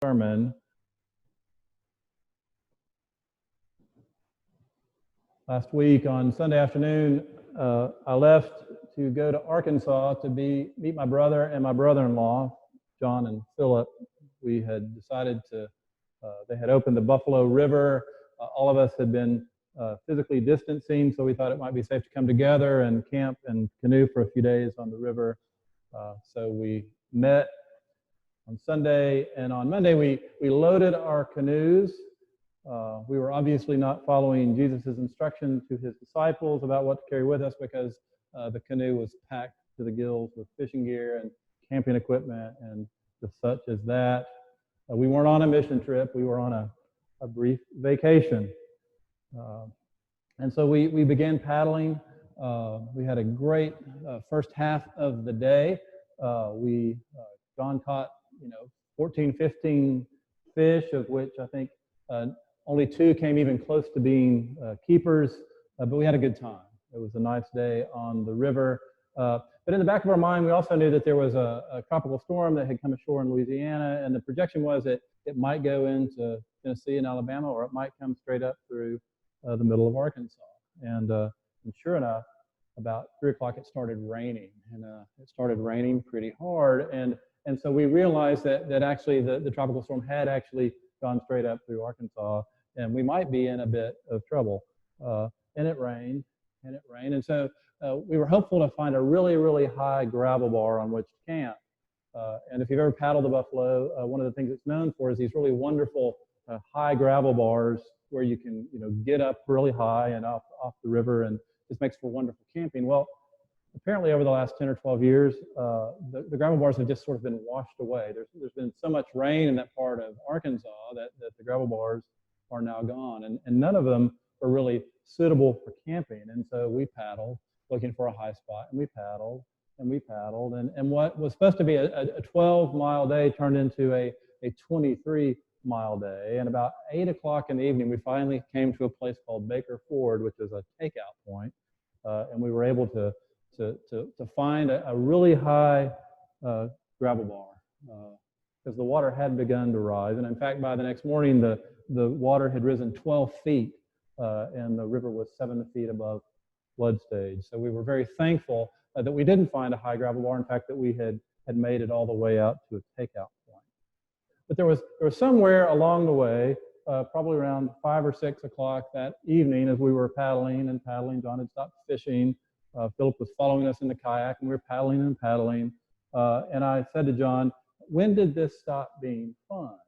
sermon. Last week on Sunday afternoon, I left to go to Arkansas to meet my brother and my brother-in-law, John and Philip. We had decided they had opened the Buffalo River. All of us had been physically distancing, so we thought it might be safe to come together and camp and canoe for a few days on the river. So we met on Sunday, and on Monday we loaded our canoes. We were obviously not following Jesus' instruction to his disciples about what to carry with us, because the canoe was packed to the gills with fishing gear and camping equipment and such as that. We weren't on a mission trip. We were on a brief vacation. And so we began paddling. We had a great first half of the day. John caught 14, 15 fish, of which I think only 2 came even close to being keepers, but we had a good time. It was a nice day on the river. But in the back of our mind, we also knew that there was a tropical storm that had come ashore in Louisiana, and the projection was that it might go into Tennessee and Alabama, or it might come straight up through the middle of Arkansas. And sure enough, about 3 o'clock, it started raining, and it started raining pretty hard. And so we realized that actually the tropical storm had actually gone straight up through Arkansas, and we might be in a bit of trouble. And it rained, and it rained. And so we were hopeful to find a really, really high gravel bar on which to camp. And if you've ever paddled the Buffalo, one of the things it's known for is these really wonderful high gravel bars where you can get up really high and off the river, and this makes for wonderful camping. Well, apparently over the last 10 or 12 years, the gravel bars have just sort of been washed away. There's been so much rain in that part of Arkansas that the gravel bars are now gone, and none of them are really suitable for camping. And so we paddled looking for a high spot, and we paddled, and what was supposed to be a 12-mile day turned into a 23-mile day. And about 8 o'clock in the evening, we finally came to a place called Baker Ford, which is a takeout point, and we were able to find a really high gravel bar, because the water had begun to rise. And in fact, by the next morning, the water had risen 12 feet, and the river was 7 feet above flood stage. So we were very thankful that we didn't find a high gravel bar. In fact, that we had made it all the way out to a takeout point. But there was somewhere along the way, probably around 5 or 6 o'clock that evening, as we were paddling, John had stopped fishing. Philip was following us in the kayak, and we were paddling. And I said to John, when did this stop being fun?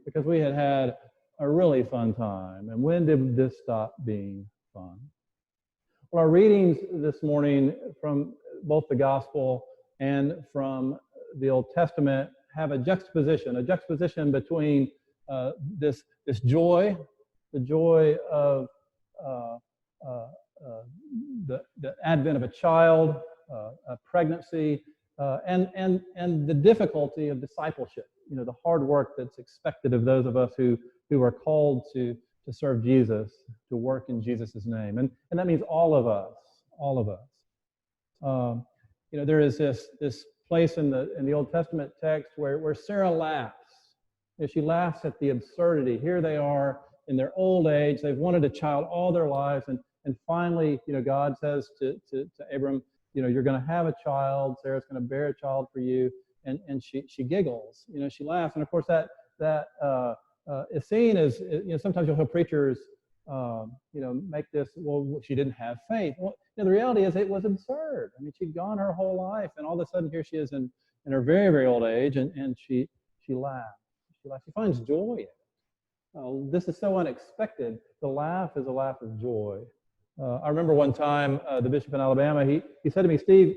Because we had had a really fun time. And when did this stop being fun? Well, our readings this morning from both the Gospel and from the Old Testament have a juxtaposition between this joy, the joy of the advent of a child, a pregnancy, and the difficulty of discipleship. The hard work that's expected of those of us who are called to serve Jesus, to work in Jesus' name, and that means all of us. There is this place in the Old Testament text where Sarah laughs. She laughs at the absurdity. Here they are in their old age. They've wanted a child all their lives, and finally, God says to Abram, you're going to have a child. Sarah's going to bear a child for you, and she giggles. She laughs, and of course that is seen as sometimes you'll hear preachers make this, well, she didn't have faith. Well, the reality is it was absurd. I mean, she'd gone her whole life, and all of a sudden here she is in her very, very old age, and she laughs. She finds joy in it. This is so unexpected. The laugh is a laugh of joy. I remember one time the bishop in Alabama, he said to me, Steve,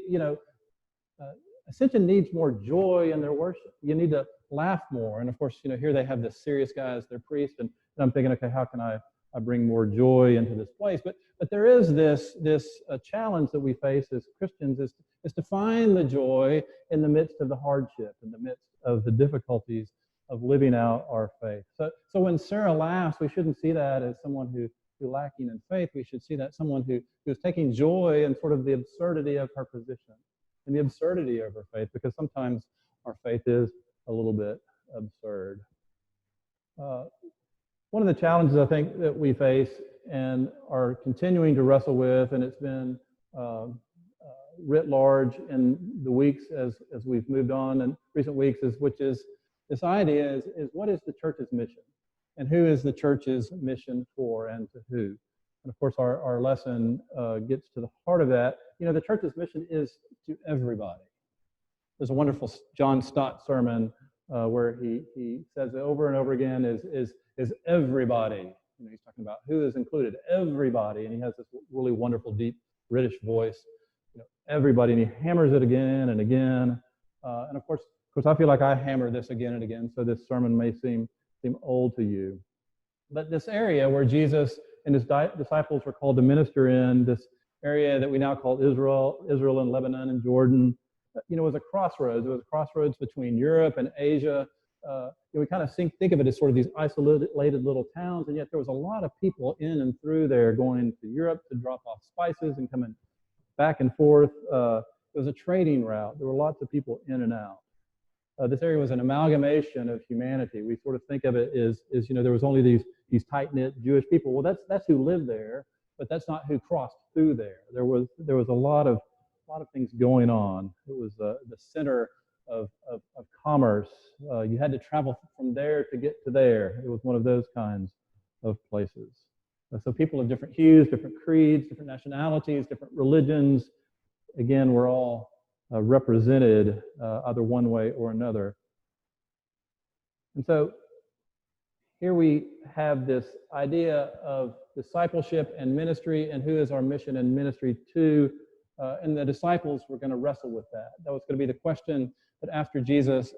Ascension needs more joy in their worship. You need to laugh more. And of course, here they have this serious guy as their priest, and I'm thinking, okay, how can I bring more joy into this place? But there is this challenge that we face as Christians is to find the joy in the midst of the hardship, in the midst of the difficulties of living out our faith. So when Sarah laughs, we shouldn't see that as someone who's lacking in faith. We should see that someone who's taking joy in sort of the absurdity of her position and the absurdity of her faith, because sometimes our faith is a little bit absurd. One of the challenges I think that we face and are continuing to wrestle with, and it's been writ large in the weeks as we've moved on in recent weeks, which is this idea is what is the church's mission? And who is the church's mission for and to who? And of course, our lesson gets to the heart of that. You know, the church's mission is to everybody. There's a wonderful John Stott sermon where he says it over and over again is everybody. You know, he's talking about who is included, everybody. And he has this really wonderful, deep British voice. You know, everybody, and he hammers it again and again. And of course, I feel like I hammer this again and again, so this sermon may seem old to you. But this area where Jesus and his disciples were called to minister in, this area that we now call Israel and Lebanon and Jordan, you know, was a crossroads. It was a crossroads between Europe and Asia. We kind of think of it as sort of these isolated little towns, and yet there was a lot of people in and through there going to Europe to drop off spices and coming back and forth. It was a trading route. There were lots of people in and out. This area was an amalgamation of humanity. We sort of think of it as you know, there was only these tight-knit Jewish people. Well, that's who lived there, but that's not who crossed through there. There was a lot of things going on. It was the center of commerce. You had to travel from there to get to there. It was one of those kinds of places. So people of different hues, different creeds, different nationalities, different religions, again, were all represented either one way or another. And so here we have this idea of discipleship and ministry, and who is our mission and ministry to. And the disciples were going to wrestle with that. That was going to be the question that after Jesus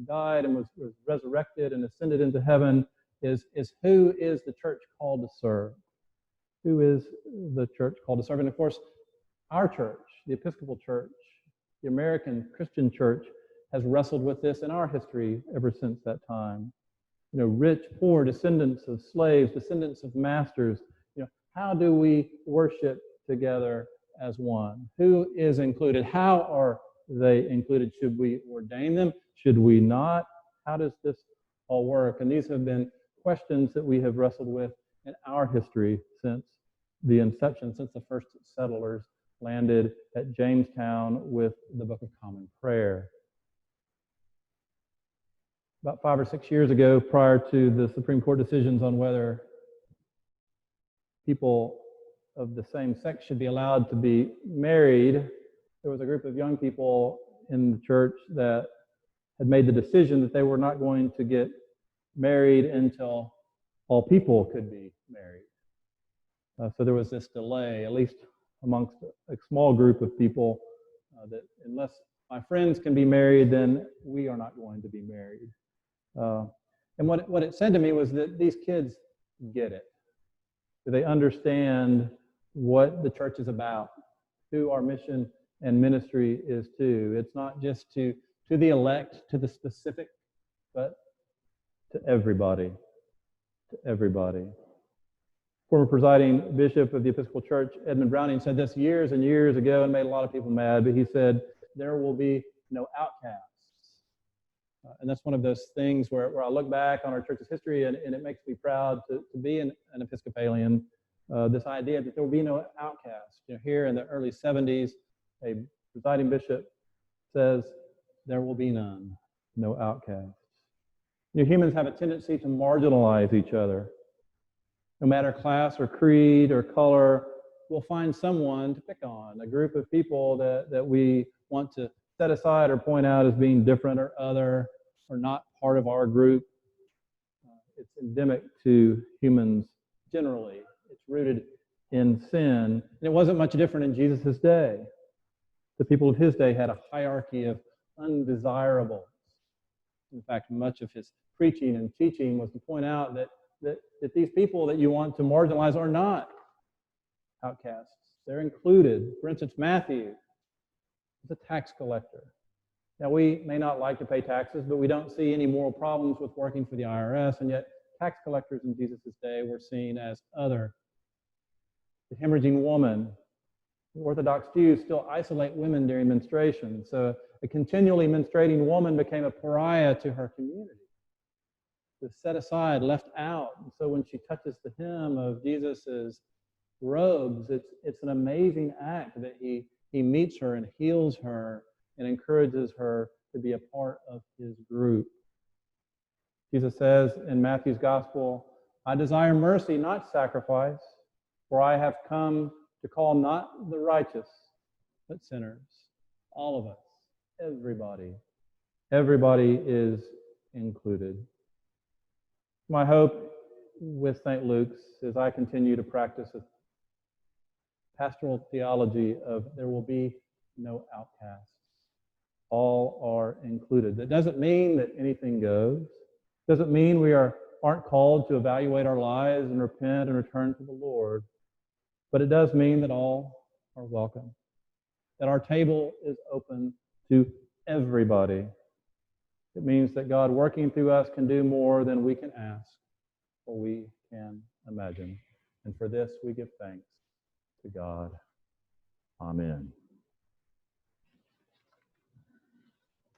died and was resurrected and ascended into heaven is who is the church called to serve? Who is the church called to serve? And of course, our church, the Episcopal Church, the American Christian Church, has wrestled with this in our history ever since that time. You know, rich, poor, descendants of slaves, descendants of masters. You know, how do we worship together as one? Who is included? How are they included? Should we ordain them? Should we not? How does this all work? And these have been questions that we have wrestled with in our history since the inception, since the first settlers landed at Jamestown with the Book of Common Prayer. About 5 or 6 years ago, prior to the Supreme Court decisions on whether people of the same sex should be allowed to be married, there was a group of young people in the church that had made the decision that they were not going to get married until all people could be married. So there was this delay, at least amongst a small group of people, that unless my friends can be married, then we are not going to be married. And what it said to me was that these kids get it. Do they understand what the church is about, who our mission and ministry is to? It's not just to the elect, to the specific, but to everybody. To everybody. Former presiding bishop of the Episcopal Church, Edmund Browning, said this years and years ago and made a lot of people mad, but he said, there will be no outcasts. And that's one of those things where I look back on our church's history and it makes me proud to be an Episcopalian. This idea that there will be no outcasts. You know, here in the early 70s, a presiding bishop says, there will be none, no outcasts. You know, humans have a tendency to marginalize each other. No matter class or creed or color, we'll find someone to pick on, a group of people that we want to set aside or point out as being different or other or not part of our group. It's endemic to humans generally. It's rooted in sin. And it wasn't much different in Jesus' day. The people of his day had a hierarchy of undesirables. In fact, much of his preaching and teaching was to point out that these people that you want to marginalize are not outcasts. They're included. For instance, Matthew is a tax collector. Now, we may not like to pay taxes, but we don't see any moral problems with working for the IRS, and yet tax collectors in Jesus' day were seen as other. The hemorrhaging woman. The Orthodox Jews still isolate women during menstruation, so a continually menstruating woman became a pariah to her community. was set aside, left out. And so when she touches the hem of Jesus's robes, it's an amazing act that he meets her and heals her and encourages her to be a part of his group. Jesus says in Matthew's gospel, I desire mercy, not sacrifice, for I have come to call not the righteous, but sinners. All of us, everybody. Everybody is included. My hope with St. Luke's as I continue to practice a pastoral theology of there will be no outcasts. All are included. That doesn't mean that anything goes. Doesn't mean we aren't called to evaluate our lives and repent and return to the Lord. But it does mean that all are welcome. That our table is open to everybody. It means that God working through us can do more than we can ask or we can imagine. And for this we give thanks to God. Amen.